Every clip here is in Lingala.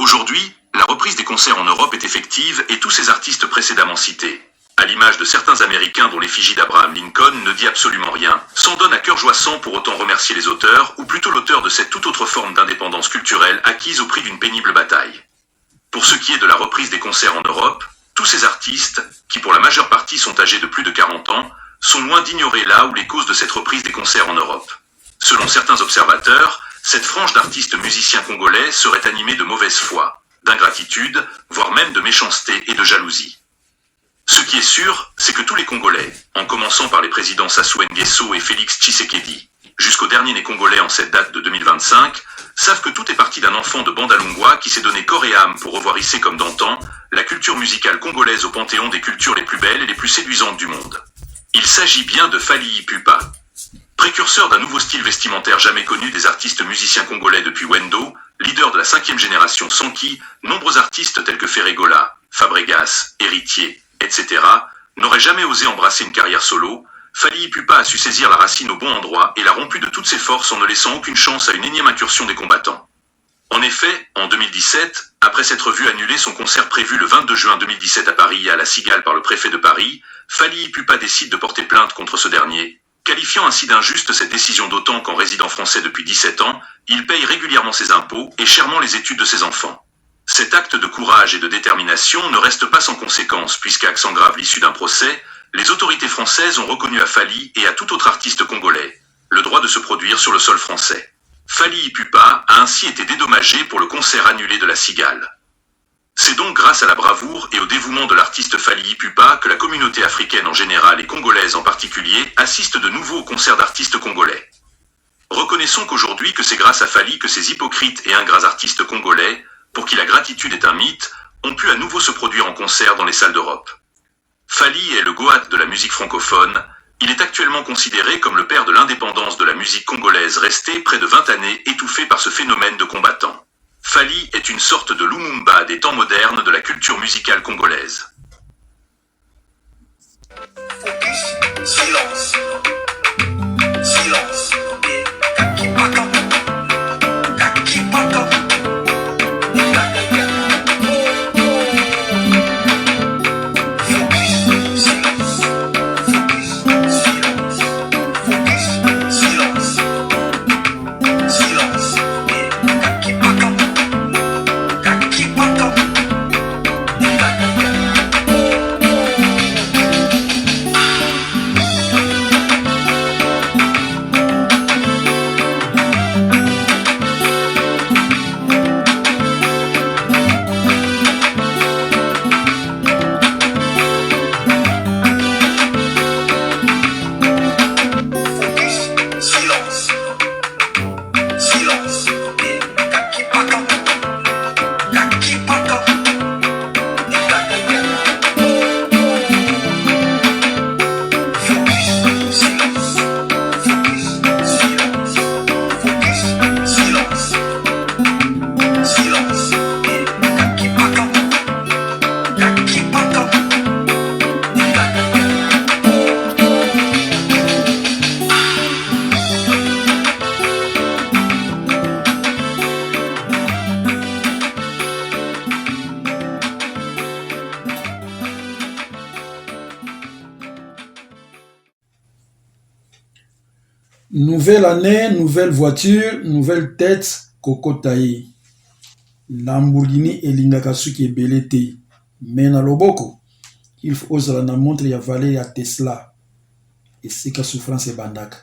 Aujourd'hui, la reprise des concerts en Europe est effective et tous ces artistes précédemment cités, à l'image de certains Américains dont l'effigie d'Abraham Lincoln ne dit absolument rien, s'en donnent à cœur joie sans pour autant remercier les auteurs, ou plutôt l'auteur de cette toute autre forme d'indépendance culturelle acquise au prix d'une pénible bataille. Pour ce qui est de la reprise des concerts en Europe, tous ces artistes, qui pour la majeure partie sont âgés de plus de 40 ans, sont loin d'ignorer là où les causes de cette reprise des concerts en Europe. Selon certains observateurs, cette frange d'artistes musiciens congolais serait animée de mauvaise foi, d'ingratitude, voire même de méchanceté et de jalousie. Ce qui est sûr, c'est que tous les Congolais, en commençant par les présidents Sassou Nguesso et Félix Tshisekedi, jusqu'au dernier né congolais en cette date de 2025, savent que tout est parti d'un enfant de Bandalungwa qui s'est donné corps et âme pour revoir hisser comme d'antan la culture musicale congolaise au panthéon des cultures les plus belles et les plus séduisantes du monde. Il s'agit bien de Fally Ipupa. Précurseur d'un nouveau style vestimentaire jamais connu des artistes musiciens congolais depuis Wendo, leader de la 5e génération sans qui, nombreux artistes tels que Ferregola, Fabregas, Héritier, etc., n'auraient jamais osé embrasser une carrière solo, Fally Ipupa a su saisir la racine au bon endroit et l'a rompu de toutes ses forces en ne laissant aucune chance à une énième incursion des combattants. En effet, en 2017, après s'être vu annuler son concert prévu le 22 juin 2017 à Paris à la Cigale par le préfet de Paris, Fally Ipupa décide de porter plainte contre ce dernier, qualifiant ainsi d'injuste cette décision d'autant qu'en résidant français depuis 17 ans, il paye régulièrement ses impôts et chèrement les études de ses enfants. Cet acte de courage et de détermination ne reste pas sans conséquences puisqu'à accent grave l'issue d'un procès, les autorités françaises ont reconnu à Fally et à tout autre artiste congolais le droit de se produire sur le sol français. Fally Ipupa a ainsi été dédommagé pour le concert annulé de la Cigale. C'est donc grâce à la bravoure et au dévouement de l'artiste Fally Ipupa que la communauté africaine en général et congolaise en particulier assiste de nouveau au concert d'artistes congolais. Reconnaissons qu'aujourd'hui que c'est grâce à Fally que ces hypocrites et ingrats artistes congolais, pour qui la gratitude est un mythe, ont pu à nouveau se produire en concert dans les salles d'Europe. Fally est le Goat de la musique francophone. Il est actuellement considéré comme le père de l'indépendance de la musique congolaise restée près de 20 années étouffée par ce phénomène de combattant. Fally est une sorte de Lumumba des temps modernes de la culture musicale congolaise. Focus, silence. Silence. Nouvelle année, nouvelle voiture, nouvelle tête, Kokotaye. Lamborghini elingaka suki ebele te. Mais na loboko, il faut ozala na montre ya valeur ya Tesla. Esika souffrance ebandaka.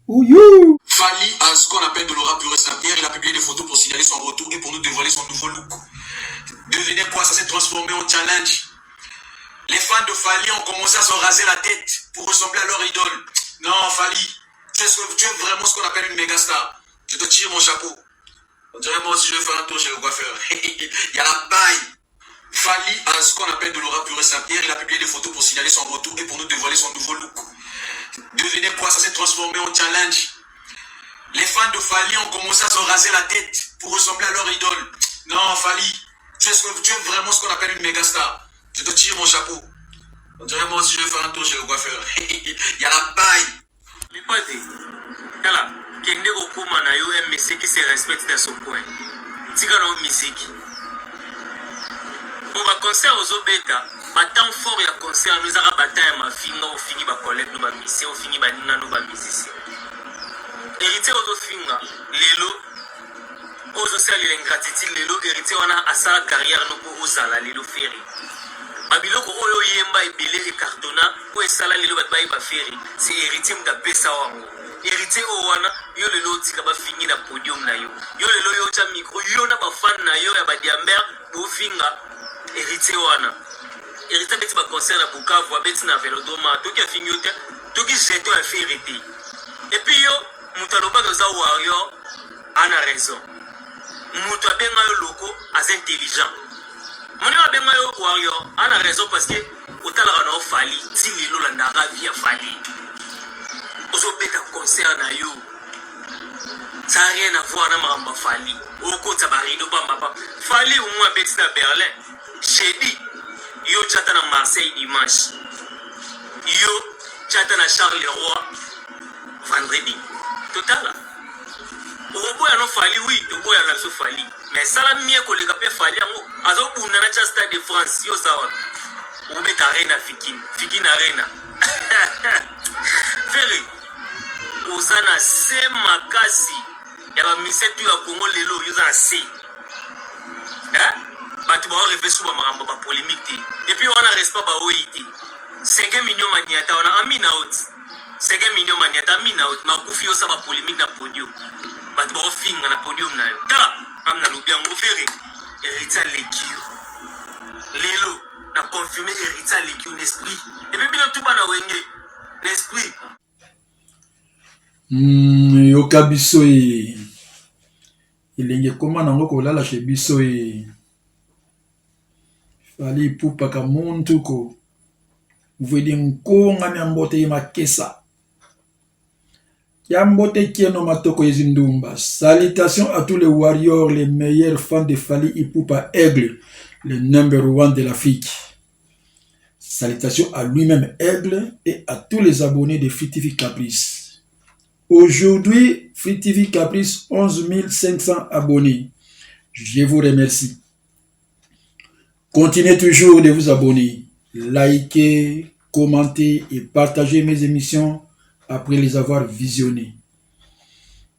Ouyou! Fally a ce qu'on appelle de l'aura pure et Saint-Pierre. Il a publié des photos pour signaler son retour et pour nous dévoiler son nouveau look. Devinez quoi, ça s'est transformé en challenge. Les fans de Fally ont commencé à se raser la tête pour ressembler à leur idole. Non, Fally, tu es vraiment ce qu'on appelle une méga star. Je te tire mon chapeau. On dirait moi aussi je vais faire un tour chez le coiffeur. Il y a la paille. Fally a ce qu'on appelle de l'aura pure et Saint-Pierre. Il a publié des photos pour signaler son retour et pour nous dévoiler son nouveau look. Devinez quoi, ça s'est transformé en challenge. Les fans de Fally ont commencé à se raser la tête pour ressembler à leur idole. Non, Fally, tu es vraiment ce qu'on appelle une méga star. Je te tire mon chapeau. On dirait moi aussi je vais faire un tour chez le coiffeur. Il y a la paille. Les potes, là, Kende Okuma na yo MSC qui se respecte dans son coin. tika na musique pour ba concert aux beta ba temps fort ya concert nous a bata ya mafinga au fini ba collègue no ba musicien au fini ba nina no ba musicien héritier aux finga lelo aux sali l'ingratitude lelo héritier wana asala carrière no ko osala lelo feri babiloko oyo yemba ebele e cartona ko esala lelo ba ba feri c'est héritier mga pesa wango héritier o wana yo lelo tika ba fingi na podium na yo lelo yo cha micro yo na ba fan na yo ya ba diamber bo finga héritier wana héritier beti ba concert na Bukavu abeti na Velodrome to ki fingi yote to ki jeto a férité et puis yo mutaloba za warrior ana raison mutu abenga yo loko as intelligent moni abenga yo warrior ana raison parce que otala na fali ti lelo la ndanga via fali ozo beta concert na yo ça n'a rien à voir na mamba fali oko tabarido bamba fali au moins beti na Berlin jeudi yo chata na Marseille dimanche yo chata na Charleroi vendredi total oboya no fali oui oboya na so fali mais sala mie ko leka pe fali yango azo bunda na cha Stade de France yo sawa ubeta arena fikin arena feri uzana se makasi ya ba misetu ya Congo lelo yo za se batu ba reve suba makambo ba polémique et puis on a respect ba oiti 5 millions maniata on a amina out 5 millions maniata amina out makufi yo sa ba polémique na podium batu ba finga na podium na yo tala amna lobia ngofere héritier l'équipe lelo na confirmer héritier l'équipe l'esprit et puis bien tout ba na wenge l'esprit yoka biso ilenge koma nango kolala chez biso fali Ipupa ka muntu ko vwedi nkonga nyambote makesa yambote kieno matoko yezindumba. Salutations à tous les warriors, les meilleurs fans de Fally Ipupa Aigle, le number 1 de l'Afrique. Salutations à lui-même Aigle et à tous les abonnés de Free TV Caprice. Aujourd'hui, Free TV Caprice 11 500 abonnés. Je vous remercie. Continuez toujours de vous abonner, liker, commenter et partager mes émissions après les avoir visionnées.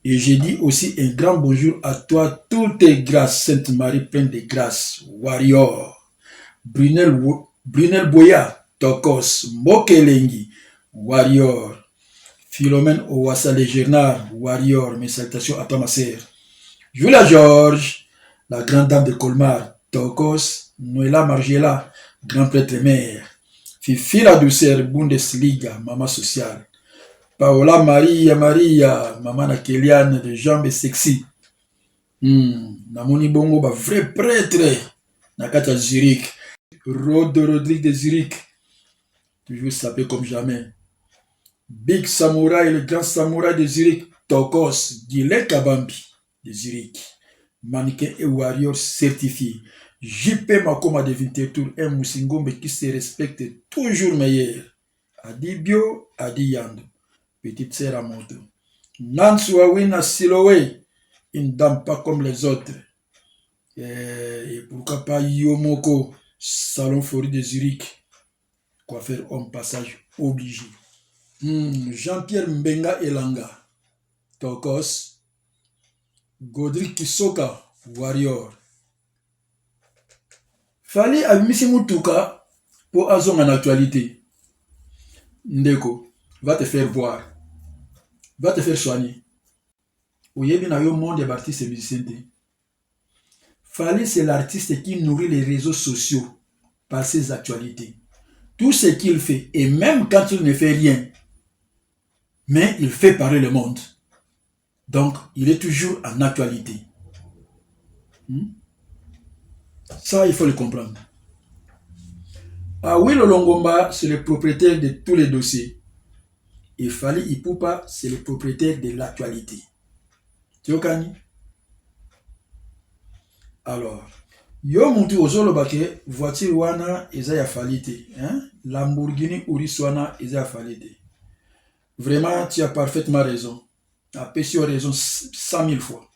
Et je dis aussi un grand bonjour à toi, toutes tes grâces, Sainte Marie pleine de grâce, Warrior, Brunel Boya, Tokos, Mokelengi, Warrior, Philomène Owassa Légernard, Warrior, mes salutations à toi ma sœur, Julia Georges, la grande dame de Colmar, Tokos, Noëlla Margiela, grand prêtre mère, Fifi la douceur, Bundesliga, maman sociale, Paola Maria, maman na Kéliane de jambes sexy. Namoni bongo ba vrai prêtre na kata Zurich. Rodrigue de Zurich. Toujours sapé comme jamais. Big Samouraï, le grand samouraï de Zurich. Tokos, Gile Kabambi de Zurich. Mannequin et warrior certifié. JP Makoma de Vintertour, un Moussingombe qui se respecte toujours meilleur. Adi Bio, Adi Yando. Petite sœur à moto. Nansouawina Siloé, une dame pas comme les autres. Et pourquoi pas Yomoko, salon Fori de Zurich, coiffeur homme passage obligé. Jean-Pierre Mbenga Elanga, Tokos, Godric Kisoka, Warrior. Fallait admisser Moutuka pour Azon en actualité. Ndeko, va te faire voir. Va te faire soigner. Où il y a bien un monde d'artistes et musiciens. Fallait c'est l'artiste qui nourrit les réseaux sociaux par ses actualités. Tout ce qu'il fait, et même quand il ne fait rien, mais il fait parler le monde. Donc, il est toujours en actualité. Ça, il faut le comprendre. Ah oui, le Longomba, c'est le propriétaire de tous les dossiers. Et Fally Ipupa, c'est le propriétaire de l'actualité. Tu vois, alors, yo muntu ozolo bake voiture wana eza ya Fally, hein? Lamborghini Urus wana eza ya Fally. Vraiment, tu as parfaitement raison. Tu as raison 100 000 fois.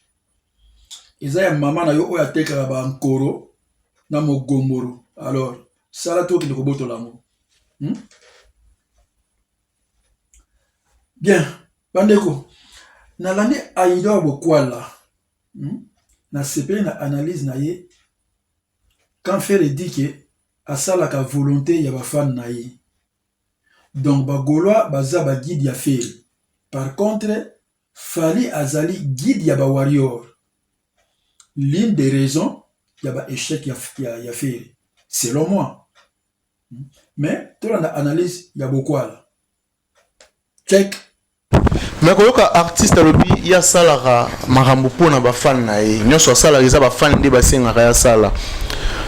eza ya mama na yo oyo atekaka bankoro na mogomboro. Alors sala to okende kobotola yango. Bien bandeko, nalandi Aïda wa Bokwala na sepeli na analyse na ye quand Fere dit que asalaka volonté ya bafan na ye. Donc bagolwa baza ba guide ya Fere. Par contre Fally azali guide ya ba warrior. L'une des raisons ya ba échec ya Fere selon moi. Mais tout la analyse ya Bokwala. Check. Mais koyoka artiste alobi ya salaka makambo pona ba fan na ye nyonso sala eza ba fan nde basenga ya sala.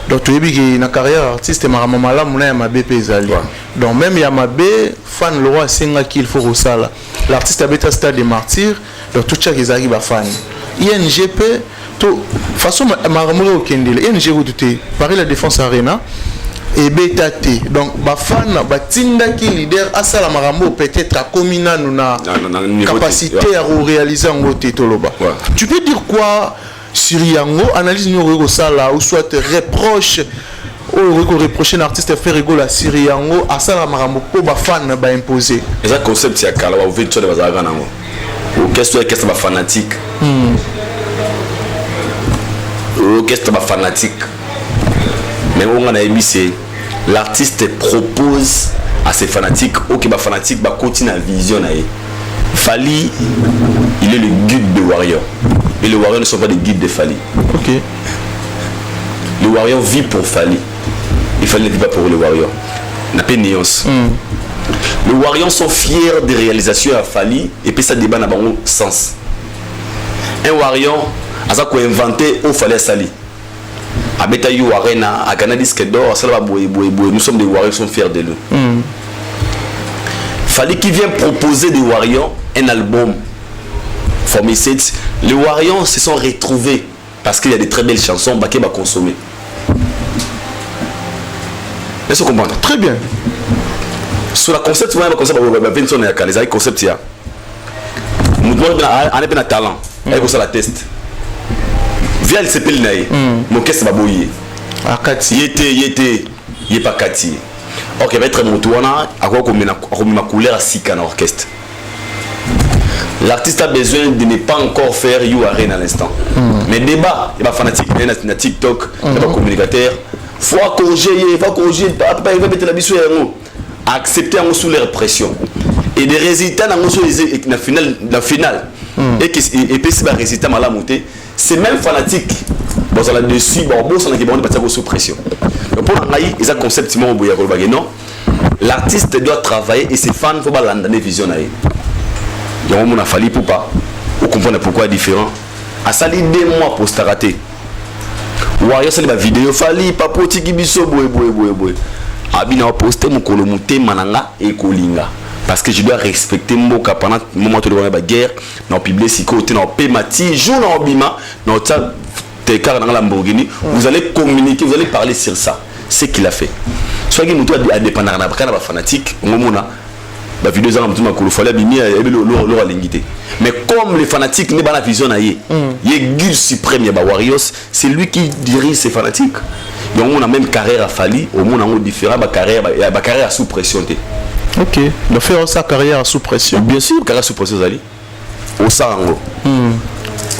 Donc tu dis que na carrière artiste makambo malamu na ya mabe pe ezali. Donc même ya mabe fan le roi senga qu'il faut resala. L'artiste habite stade des martyrs, donc tout chaque ezali ba fan. INGP to façon makambo au kendele ING vous douter Paris la Défense Arena et BTT. Donc ba fan ba tinda ki leader asala makambo peut-être a komina na capacité à réaliser en côté toloba. Tu peux dire quoi sur Yango, analyse nous sala ou soit reproche ou reprocher l'artiste faire rigolo à Siri Yango à ça la marambo pour ba fan ba imposer. Et ça concept c'est kala ou veut de bazaga nango. Ou qu'est-ce ba fanatique. Ou qu'est-ce ba fanatique. Mais on a émis c'est l'artiste propose à ses fanatiques OK ba fanatique ba continue à vision na. Fally, il est le guide de Warrior. Et les Warriors ne sont pas des guides de Fally. Ok. Le Warrior vit pour Fally. Et Fally ne vit pas pour le Warrior. On n'a pas de nuance. Les Warriors sont fiers des réalisations à Fally et puis ça débat dans bon sens. Un Warrior a ça qu'on inventé au Fally à Sali. À Betayu Arena, à Ghana Disque d'Or, nous sommes des Warriors, sont fiers de nous. Fally qui vient proposer des Warriors un album formé 7. Les Warriors se sont retrouvés parce qu'il y a des très belles chansons Baké va consommer. Est-ce que vous comprenez? Très bien. Sur la concept, vous voyez le concept, les concepts, il y a. Nous devons avoir un talent. Elle va la test. Via le CPL naïe. Mon qu'est-ce que va bouillir? Il est pas Kati. Ok, va être mon tour. À quoi comme ma couleur à 6 cannes orchestre. L'artiste a besoin de ne pas encore faire You Arena à l'instant. Mais débat, il va fanatique, il va TikTok, il va communicateur. Il faut corriger, il va mettre la mission accepter sous leur pression. Et des résultats dans la finale. Et puis si les résultats mal monter, c'est même fanatique. Bon, ça là-dessus, bon, ça n'a pas sous pression. Donc pour l'enrayer, ils ont conceptement au non. L'artiste doit travailler et ses fans, il faut pas l'entendre vision. Il y a un moment Fally pour pas. Vous comprenez pourquoi c'est différent. À ça, 2 mois pour se rater. Warrior, c'est la vidéo Fally, papo tiki biso boy. Abina posté mon kolomute mananga et kolinga. Parce que je dois respecter mon cas pendant le moment de la guerre. Dans public si côté dans Pemati, jour dans Bima, dans ta car dans Lamborghini, vous allez communiquer, vous allez parler sur ça. C'est ce qu'il a fait. Soit que nous doit dépendre de la fanatique, au moment la vidéo mais comme les fanatiques n'est pas la vision il est guide suprême il y a Warriors, c'est lui qui dirige ses fanatiques. Donc on a même carrière à Fally au monde en différent carrière sous pression. Ok, de faire sa carrière sous pression. Bien sûr, carrière sous pression Zali. Au sango.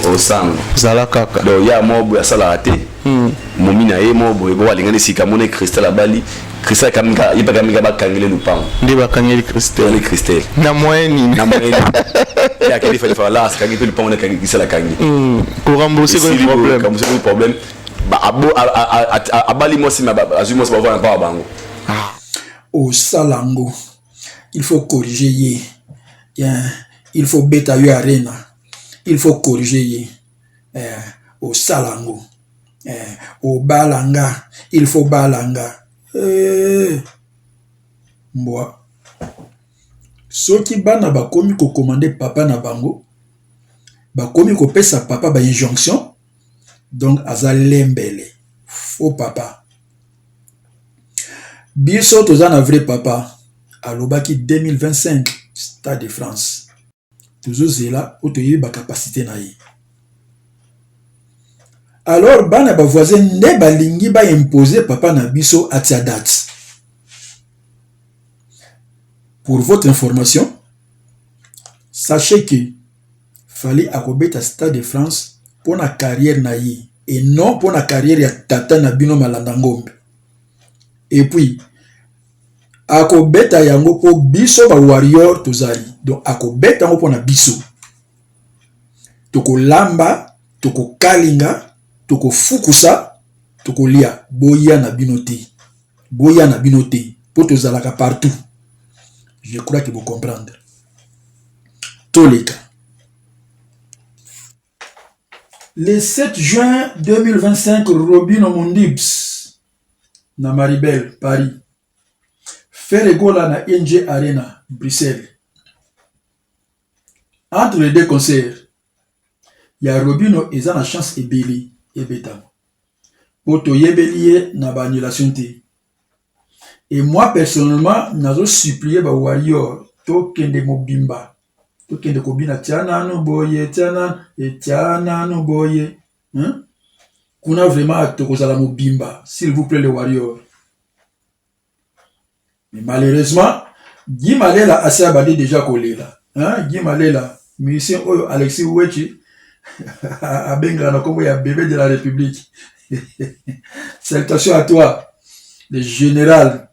Au sango. Zala kaka. Donc il y a moi à ça la raté. Mon mina et moi boy alingani si kamone Cristal à Bali. Cristal kamika il pas kamika ba kangele lupang. Ndi ba kangele Cristal. Les Cristal. Na moyenne. Il y a quelqu'un qui fait là, c'est kangi le pang on a kangi Cristal la kangi. Pour rembourser le problème. Comme c'est le problème. Bah à Bali moi si ma azuma ça va voir pas bango. Au Salango. Il faut corriger il faut Betayu Arena. Il faut corriger au Salango. Au Balanga. Il faut Balanga. Moi. Ceux qui bana bakomi ko commander papa na bango. Bakomi ko pesa papa ba injonction. Donc azalembele. Faux papa. Biso toza na vrai papa. Alobaki 2025 Stade de France. Toujours là où tu as eu la capacité naïe. Alors bana ba voisin nde balingi ba imposer papa na biso atia date. Pour votre information, sachez que fallait akobeta Stade de France pour la carrière na ye et non pour la carrière ya tata na bino malanda ngombe. Et puis akobeta yango po biso ba warrior tozali. Donc akobeta yango po na biso. Toko lamba, toko kalinga, toko fukusa, toko lia boya na binote. Boya na binote po tozalaka partout. Je crois que vous comprenez. Tous les cas. Le 7 juin 2025, Robin Mondibs, na Maribel, Paris. Fait gola na NG Arena, Bruxelles. Entre les deux concerts, il y a Robino et la chance et Billy et Beta. Poto yebelie na ba annulation te. Et moi personnellement, nazo supplié ba warrior to kende mobimba. To kende kobina tiana no boye, tiana no boye. Hein? Kuna vraiment to kozala mobimba, s'il vous plaît les warriors. Mais malheureusement, Guy Malela a abadé déjà collé là. Hein? Guy Malela, musicien Oyo Alexis Wechi a bengra comme ya bébé de la République. Salutations à toi, le général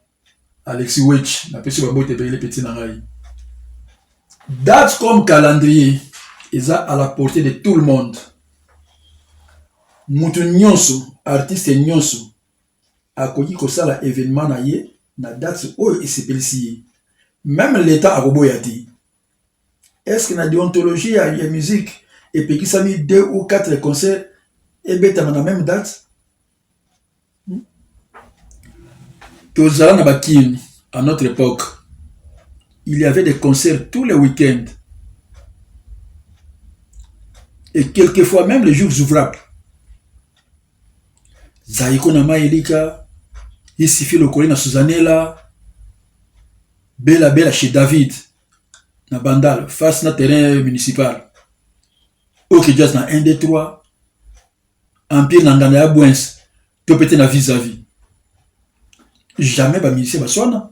Alexis Wech, la personne qui a les petits nangai. Date comme calendrier, ils ont à la portée de tout le monde. Moutou nyonso, artiste nyonso, a kogi kosala événement na ye, na date oyo esepelisi. Même l'État a roboyati. Est-ce que na déontologie y a musique et puis qui s'est mis 2 ou 4 concerts et bêta na même date? Tozala na Bakin, à notre époque, il y avait des concerts tous les week-ends. Et quelquefois même les jours ouvrables. Zaiko na Maelika, Isifi Lokole na Suzanela, Bella Bella chez David, na Bandal, face na terrain municipal. Ok Jazz na 1, 2, 3, Empire na Ngana ya Bouens, to pété na vis-à-vis. Jamais ba musicien ba sona.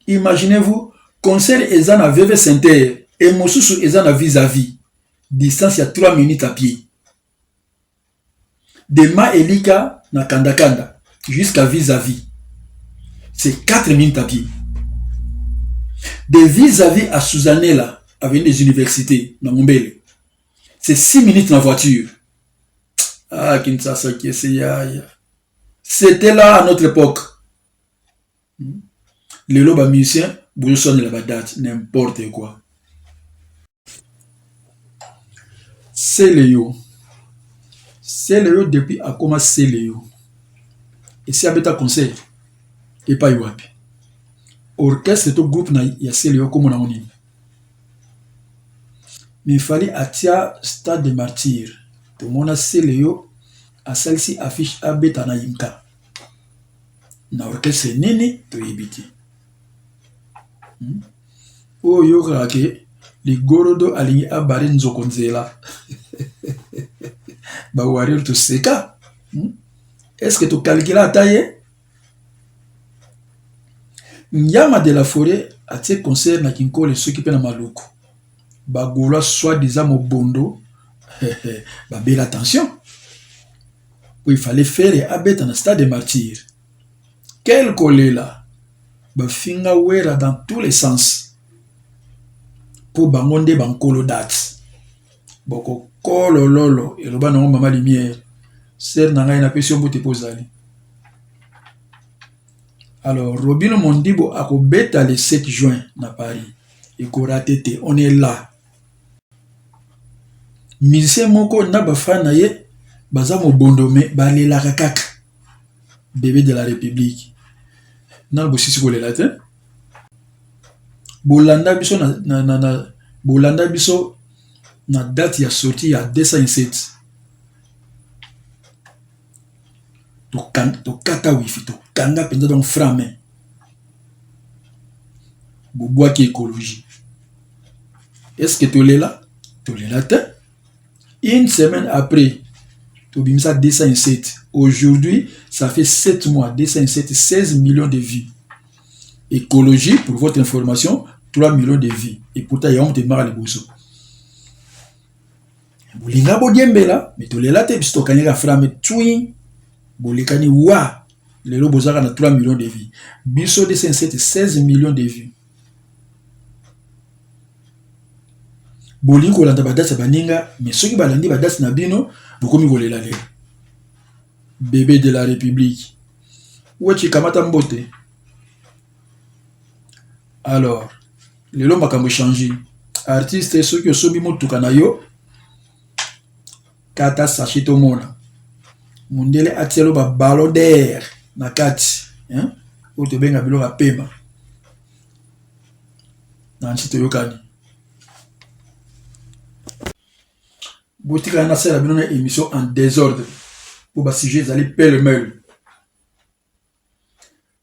Imaginez-vous, concert ezan à VV Center et mosusu ezan à vis-à-vis. Distance à 3 minutes à pied. De Maelika na Kandakanda jusqu'à vis-à-vis. C'est 4 minutes à pied. De vis-à-vis à Suzanela, avec des universités, dans Mombele. C'est 6 minutes en voiture. Ah, Kinshasa, qui est c'était là à notre époque. Les lobes musiciens, vous sonnez la date, n'importe quoi. C'est Léo. C'est Léo depuis à commencer Léo. Et c'est un concert. Et pas Iwapi. Orchestre est au groupe, il y a c'est Léo comme on a dit. Mais il fallait attirer Stade des Martyrs. Tout le monde a c'est Léo. À celle-ci affiche Abeta na Yimka. Na orchestre nene to yebiti. Oh yo krake li gorodo alingi abari nzokonzela. Ba warrior to seka. Est-ce que tu calcules la taille? Nyama de la forêt a tes concerts na kinkole ceux qui pena maluku. Ba gola soit disant mo bondo. Ba belle attention. Il fallait faire abet dans le Stade des Martyrs. Quel collet là? Bafinga wera dans tous les sens. Pour bangonde bankolo date. Boko kolo lolo. Et le ban non mama lumière. Ser nanga na pession bote posali. Alors, Robino Mondibo a bêta le 7 juin na Paris. Et koratete, on est là. Musicien moko na bafana ye. Bazamo Bondome, Balela Kakak, bébé de la République. Nan bosisi ko le latin. Bolanda biso Bolanda biso na date ya sorti ya 207. To kata wifi to kanga penza donc frame. Boboa qui écologie. Est-ce que tu l'es là? Tu l'es latin. Une semaine après Tobimisa 207. Aujourd'hui, ça fait 7 mois, 207, 16 millions de vues. Écologie, pour votre information, 3 millions de vues. Et pourtant, il y a honte de marre les boussos. Bolinga bodiembela, mais tolela te bistokani la frame twin. Bolikani wa. Les robozaka na 3 millions de vues. Biso 207, 16 millions de vues. Bolingo landa badasi baninga, mais ceux qui balandi badasi na bino, bokomi kolela lelo. Bébé de la République. Wechi kamata mbote. Alors, lelo makambo changi. Artiste ceux qui osobi motuka na yo, kata sachito mona. Mundele atielo ba ballon d'air na kati, hein? O te benga bilo ka pema. Na nchito yokani. Botika na sala bino na émission en désordre. Pour bas sujet aller pêle-mêle.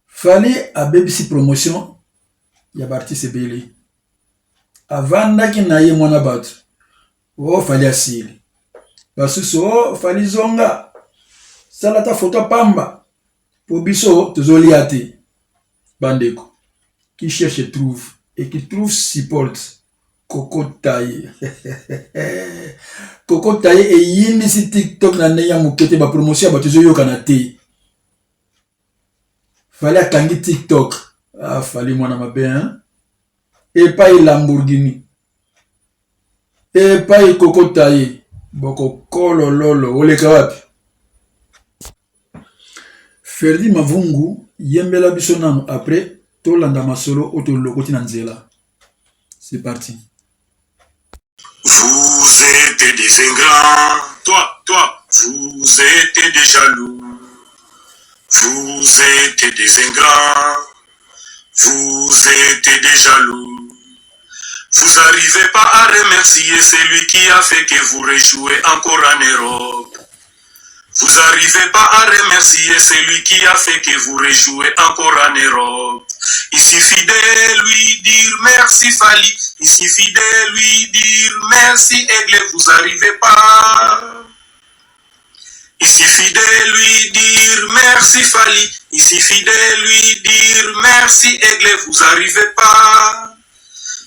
Fallait à BBC promotion ya artiste belé. Avant naki na ye mwana batu. Oh fallait asile. Parce que so fallait zonga. Salata photo pamba. Pour biso tozoliate. Bandeko. Qui cherche trouve et qui trouve supporte. Coco Taille. Coco Taille et yindi si TikTok na neya mukete ba promotion ba tozoyo kanate. Fallait akangi TikTok. Ah, fallait mwana mabe hein. Et pas Lamborghini. Et pas Coco Taille. Boko kolololo oleka wapi. Ferdi Mavungu yembela biso nanu après tolanda masolo otolokoti na nzela. C'est parti. Vous êtes des ingrats, toi, vous êtes des jaloux. Vous êtes des ingrats, vous êtes des jaloux. Vous n'arrivez pas à remercier celui qui a fait que vous rejouez encore en Europe. Vous n'arrivez pas à remercier celui qui a fait que vous rejouez encore en Europe. Il suffit de lui dire merci Fali. Il suffit de lui dire merci Aigle, vous n'arrivez pas. Il suffit de lui dire merci Fali. Il suffit de lui dire merci Aigle, vous n'arrivez pas.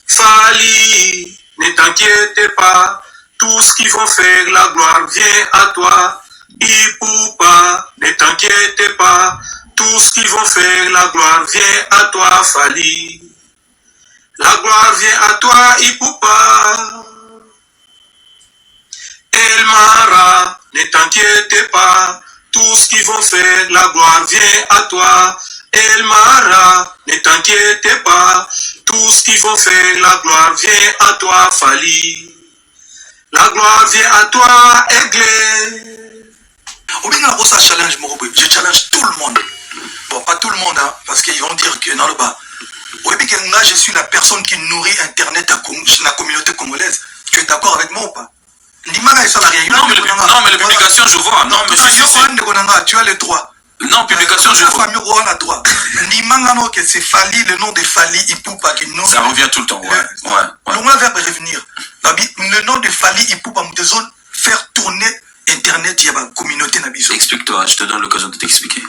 Fali, ne t'inquiète pas. Tout ce qu'ils vont faire, la gloire vient à toi. Ipoupa, ne t'inquiète pas. Tout ce qu'ils vont faire, la gloire vient à toi, Fali. La gloire vient à toi, Ipoupa. Elmara, ne t'inquiète pas. Tout ce qu'ils vont faire, la gloire vient à toi. Elmara, ne t'inquiète pas. Tout ce qu'ils vont faire, la gloire vient à toi, Fali. La gloire vient à toi, Aigle. Ça challenge, je challenge tout le monde. Bon, pas tout le monde, hein, parce qu'ils vont dire que non, là, je suis la personne qui nourrit Internet à la communauté congolaise. Tu es d'accord avec moi ou pas? Non, mais les publications, je vois. Non, mais tu as les droits. Non, publication, je vois. C'est Fali, le nom de Fali Ipoupa qui nous. Ça revient tout le temps, ouais. On va revenir. Le nom de Fali Ipoupa, nous devons faire tourner Internet, il y a une communauté. Explique-toi, je te donne l'occasion de t'expliquer.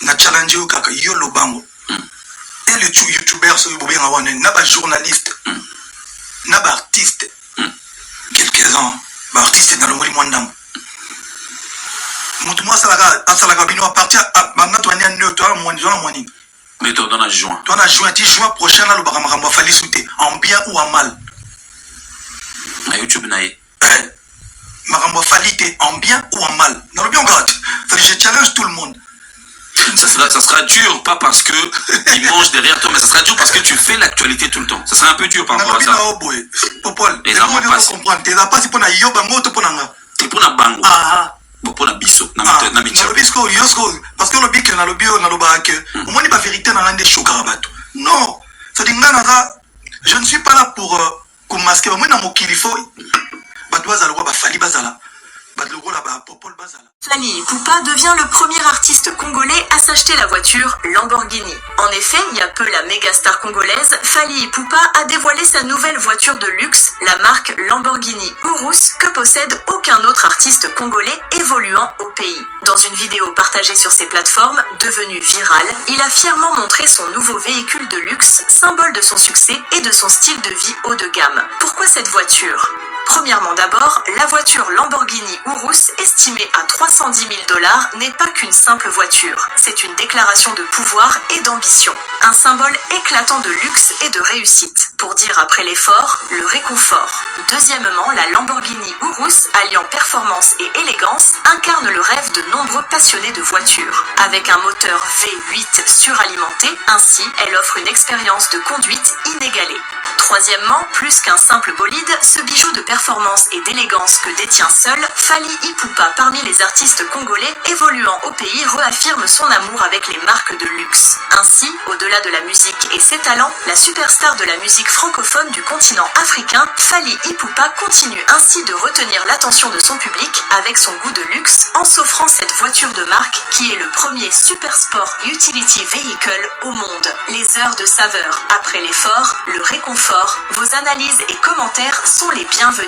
Na challenge au kaka yo lobango. Et les youtubeurs so yobobe ngawane na ba journaliste. Na ba artiste. Quelques-uns ba artiste dans le monde mwandam. Mutu mwa salaka bino à partir maintenant to ania ne to mwani. Mais toi dans juin. Toi na juin, juin prochain là le baramaramba fali souté en bien ou en mal. Na YouTube naïe. Marambo falité en bien ou en mal. Dans le bien, je challenge tout le monde. Ça sera dur, pas parce que ils mangent derrière toi, mais ça sera dur parce que tu fais l'actualité tout le temps. Ça sera un peu dur par rapport à ça. Les gens vont comprendre. Tu n'as pas si pour na yoba moto pour na. Tu pour na bango. Bon pour na biso. Na micha. Parce que le bic na le bio na le bac. Au moins la vérité na l'un des chogarabato. Non. Ça dit je ne suis pas là pour masquer. Moi na mo kilifo. Badouaz alwa ba fali bazala. Fally Ipupa devient le premier artiste congolais à s'acheter la voiture Lamborghini. En effet, il y a peu la méga star congolaise, Fally Ipupa a dévoilé sa nouvelle voiture de luxe, la marque Lamborghini Urus, que possède aucun autre artiste congolais évoluant au pays. Dans une vidéo partagée sur ses plateformes, devenue virale, il a fièrement montré son nouveau véhicule de luxe, symbole de son succès et de son style de vie haut de gamme. Pourquoi cette voiture ? Premièrement d'abord, la voiture Lamborghini Urus, estimée à 310 000 $, n'est pas qu'une simple voiture. C'est une déclaration de pouvoir et d'ambition. Un symbole éclatant de luxe et de réussite. Pour dire après l'effort, le réconfort. Deuxièmement, la Lamborghini Urus, alliant performance et élégance, incarne le rêve de nombreux passionnés de voitures. Avec un moteur V8 suralimenté, ainsi, elle offre une expérience de conduite inégalée. Troisièmement, plus qu'un simple bolide, ce bijou de performance et d'élégance que détient seul, Fally Ipupa parmi les artistes congolais évoluant au pays réaffirme son amour avec les marques de luxe. Ainsi, au-delà de la musique et ses talents, la superstar de la musique francophone du continent africain, Fally Ipupa continue ainsi de retenir l'attention de son public avec son goût de luxe en s'offrant cette voiture de marque qui est le premier super sport utility vehicle au monde. Les heures de saveur après l'effort, le réconfort. Vos analyses et commentaires sont les bienvenus.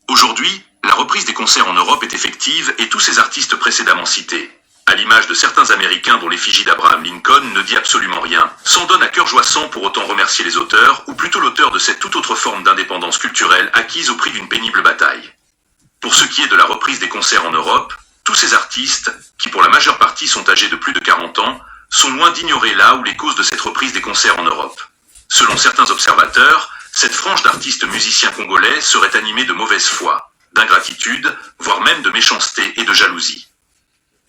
Aujourd'hui, la reprise des concerts en Europe est effective et tous ces artistes précédemment cités, à l'image de certains Américains dont l'effigie d'Abraham Lincoln ne dit absolument rien, s'en donnent à cœur joissant pour autant remercier les auteurs, ou plutôt l'auteur de cette toute autre forme d'indépendance culturelle acquise au prix d'une pénible bataille. Pour ce qui est de la reprise des concerts en Europe, tous ces artistes, qui pour la majeure partie sont âgés de plus de 40 ans, sont loin d'ignorer là où les causes de cette reprise des concerts en Europe. Selon certains observateurs, cette frange d'artistes musiciens congolais serait animée de mauvaise foi, d'ingratitude, voire même de méchanceté et de jalousie.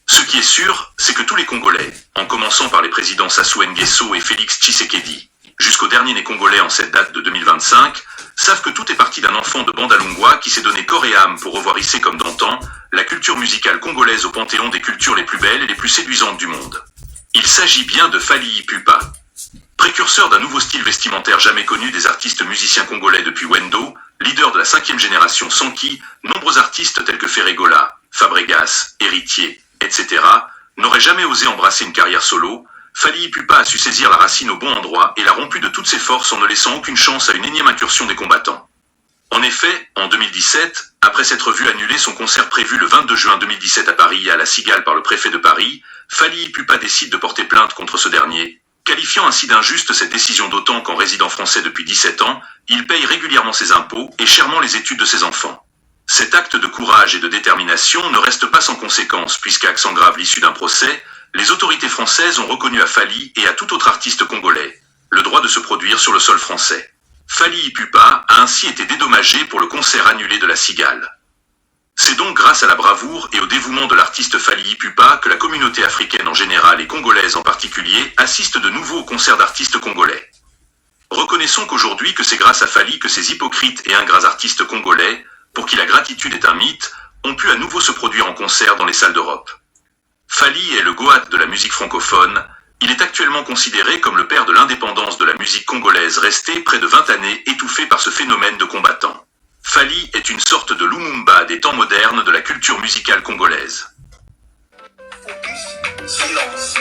Ce qui est sûr, c'est que tous les Congolais, en commençant par les présidents Sassou Nguesso et Félix Tshisekedi, jusqu'au dernier né congolais en cette date de 2025, savent que tout est parti d'un enfant de Bandalungwa qui s'est donné corps et âme pour revoir hisser comme d'antan la culture musicale congolaise au panthéon des cultures les plus belles et les plus séduisantes du monde. Il s'agit bien de Fally Ipupa. Précurseur d'un nouveau style vestimentaire jamais connu des artistes musiciens congolais depuis Wendo, leader de la 5e génération sans qui, nombreux artistes tels que Ferregola, Fabregas, Héritier, etc., n'auraient jamais osé embrasser une carrière solo, Fally Ipupa a su saisir la racine au bon endroit et l'a rompu de toutes ses forces en ne laissant aucune chance à une énième incursion des combattants. En effet, en 2017, après s'être vu annuler son concert prévu le 22 juin 2017 à Paris et à la Cigale par le préfet de Paris, Fally Ipupa décide de porter plainte contre ce dernier, qualifiant ainsi d'injuste cette décision d'autant qu'en résident français depuis 17 ans, il paye régulièrement ses impôts et chèrement les études de ses enfants. Cet acte de courage et de détermination ne reste pas sans conséquences puisqu'à accent grave l'issue d'un procès, les autorités françaises ont reconnu à Fally et à tout autre artiste congolais le droit de se produire sur le sol français. Fally Ipupa a ainsi été dédommagé pour le concert annulé de la Cigale. C'est donc grâce à la bravoure et au dévouement de l'artiste Fally Ipupa que la communauté africaine en général et congolaise en particulier assiste de nouveau au concert d'artistes congolais. Reconnaissons qu'aujourd'hui que c'est grâce à Fally que ces hypocrites et ingrats artistes congolais, pour qui la gratitude est un mythe, ont pu à nouveau se produire en concert dans les salles d'Europe. Fally est le Goat de la musique francophone. Il est actuellement considéré comme le père de l'indépendance de la musique congolaise restée près de 20 années étouffée par ce phénomène de combattant. Fally est une sorte de Lumumba des temps modernes de la culture musicale congolaise. Focus, silence.